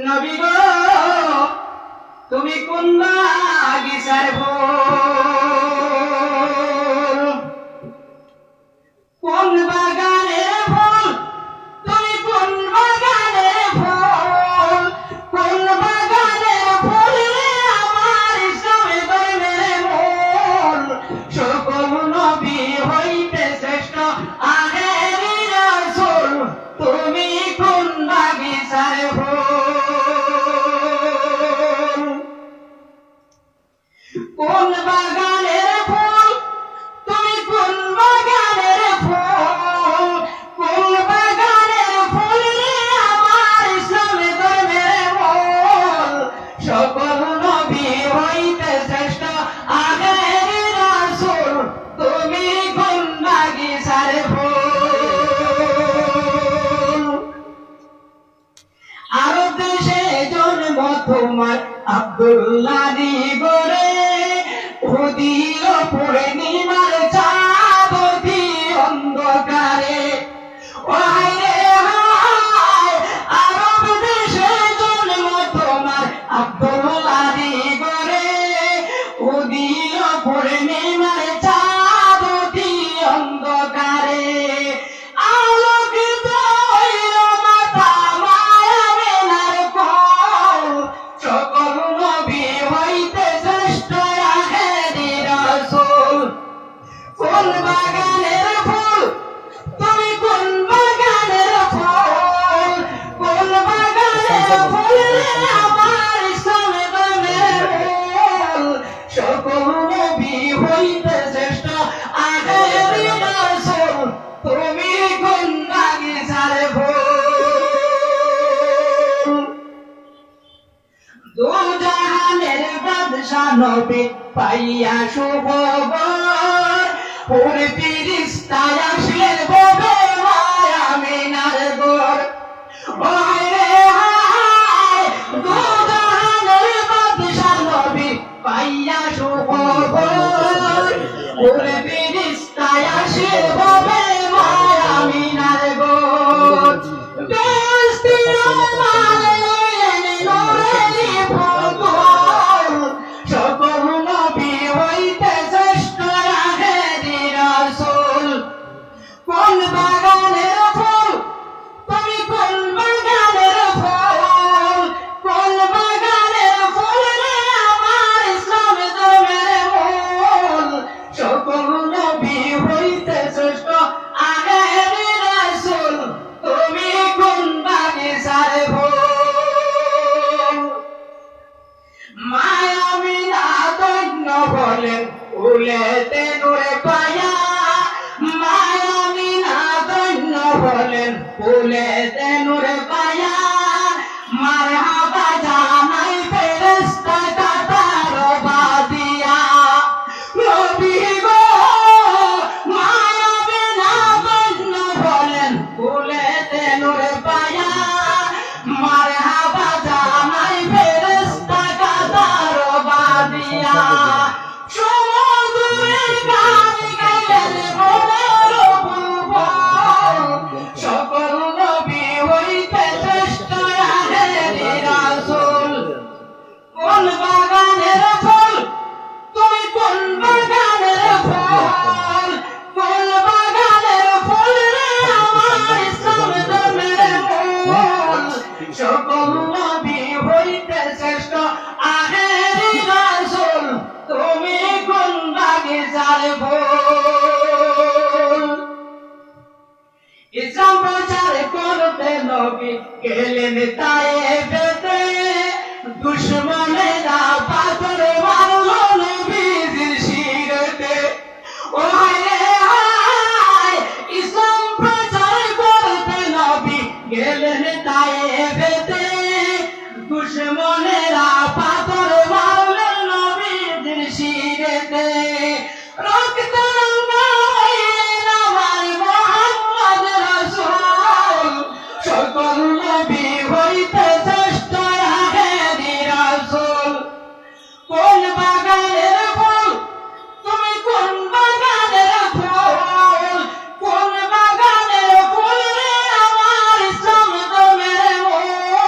নবী গো তুমি কোন বাগিচার ফুল, কোন বাগানের ফুল, তুমি কোন বাগানের ফুল, কোন বাগানের ফুল আমার ইসলামে ধর্মের মূল। সকল নবী হইতে শ্রেষ্ঠ আখেরি রাসূল, তুমি কোন বাগিচার ফুল, কোন বাগানের ফুল, তুমি কোন বাগানের ফুল, কোন বাগানের ফুল আমার ইসলামে ধর্মের মূল। সকল নবী হইতে শ্রেষ্ঠ আখেরি রাসূল, তুমি কোন বাগিচার ফুল। আরব দেশে জন্ম তোমার আব্দুল্লাহ নগরে, উহুদের পূর্ণিমার চাঁদ অতি অন্ধকারে। ও হায় রে হায়, আরব দেশে জন্ম তোমার আব্দুল্লাহ নগরে, উহুদের পূর্ণিমার চাঁদ অতি অন্ধকারে। আলোকিত হইল মাতা মায়ামিনার কোল, সকল নবী হইতে শ্রেষ্ঠ আখেরি রাসূল। কোন বাগানের ফুল, তুমি কোন বাগানের ফুল, কোন বাগানের ফুল আমার ইসলামে ধর্মের মূল। সকল নবী হইতে শ্রেষ্ঠ আখেরি রাসূল, তুমি কোন বাগিচার ফুল। দু জাহানের বাদশা নবী পাইয়া সুখবর, পুর ফিরিস্তায় আসলেন ববে মায়ামিনার ঘর। ও হায় রে হায়, দু জাহানের বাদশা নবী পাইয়া সুখবর, পুর ফিরিস্তায় আসলেন ববে মায়ামিনার ঘর। বেহেশতের মাল লইলেন নূরেরি ফুল, সকল নবী হইতে শ্রেষ্ঠ আখেরি রাসূল। কোন বাগানের ফুল, তুমি কোন বাগানের ফুল, কোন বাগানের ফুল আমার ইসলামে ধর্মের মূল। সকল নবী হইতে শ্রেষ্ঠ আখেরি রাসূল, তুমি কোন বাগিচার ফুল। মায়ামিনা ধন্য হলেন ফুলেতে নূরে পায়া, মায়ামিনা ধন্য হলেন ফুলেতে নূরে পায়া। মারহাবা জানাই ফেরেশতা কাতার বাদিয়া, নবী গো মায়ামিনা ধন্য হলেন ফুলেতে নূরে পায়া। মারহাবা জানাই ফেরেশতা কাতার বাদিয়া। সমুদ্রের গান গাইলেন মনের বুলবুল, সকল নবী হইতে শ্রেষ্ঠ আখেরি রাসূল। কোন বাগানের ফুল, তুমি কোন বাগানের ফুল, কোন বাগানের ফুল আমার ইসলামে ধর্মের মূল। সকল নবী হইতে শ্রেষ্ঠ আখেরি রাসূল, তুমি কোন বাগিচার ফুল। ইসলাম প্রচার করতে নবী গেলেন তায়েফেতে, দুশমনেরা পাথর মারল নবীর শিরেতে। ও হায় রে হায়, ইসলাম প্রচার করতে নবী গেলেন তায়েফেতে, দুশমনেরা পাথর মারল নবীর শিরেতে। রক্ত রঙা হইলেন আমার মুহাম্মদ রাসূল, সকল নবী হইতে শ্রেষ্ঠ আখেরি রাসূল। কোন বাগানের ফুল, তুমি কোন বাগানের ফুল, কোন বাগানের ফুল আমার ইসলামে ধর্মের মূল।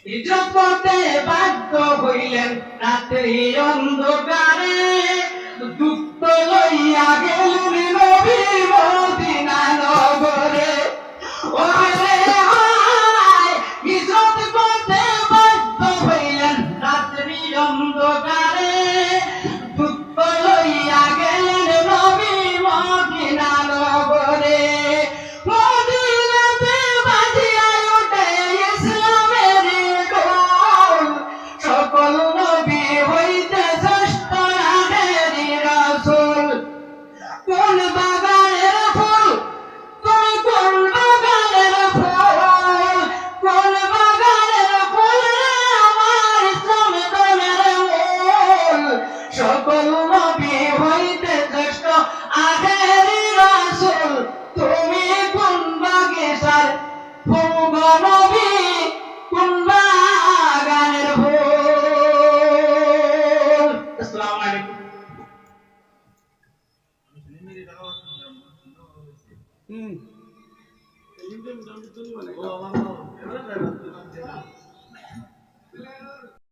হিজরত করতে বাধ্য হইলেন রাত্রি অন্ধকারে, দুঃখ লইয়া গেলেন নবী মদিনা নগরে। ওরে হায়, হিজরত করতে বাধ্য হইলেন রাত্রি অন্ধকারে, দুঃখ লইয়া গেলেন নবী মদিনা নগরে। মদিনাতে বাজিয়া ওঠে ইসলামের ঢোল, সকল নবী হইতে শ্রেষ্ঠ আখেরি রাসূল। কোন বাগানের ফুল তুমি, কোন বাগানের ফুল, কোন বাগানের ফুল আমার ইসলাম ধর্মের মূল, সকল নবী হইতে শ্রেষ্ঠ আখেরি রাসূল। তুমি কোন বাগিচার ফুল গো নবী, কোন বাগানের ফুল? আসসালামু আলাইকুম। হুম।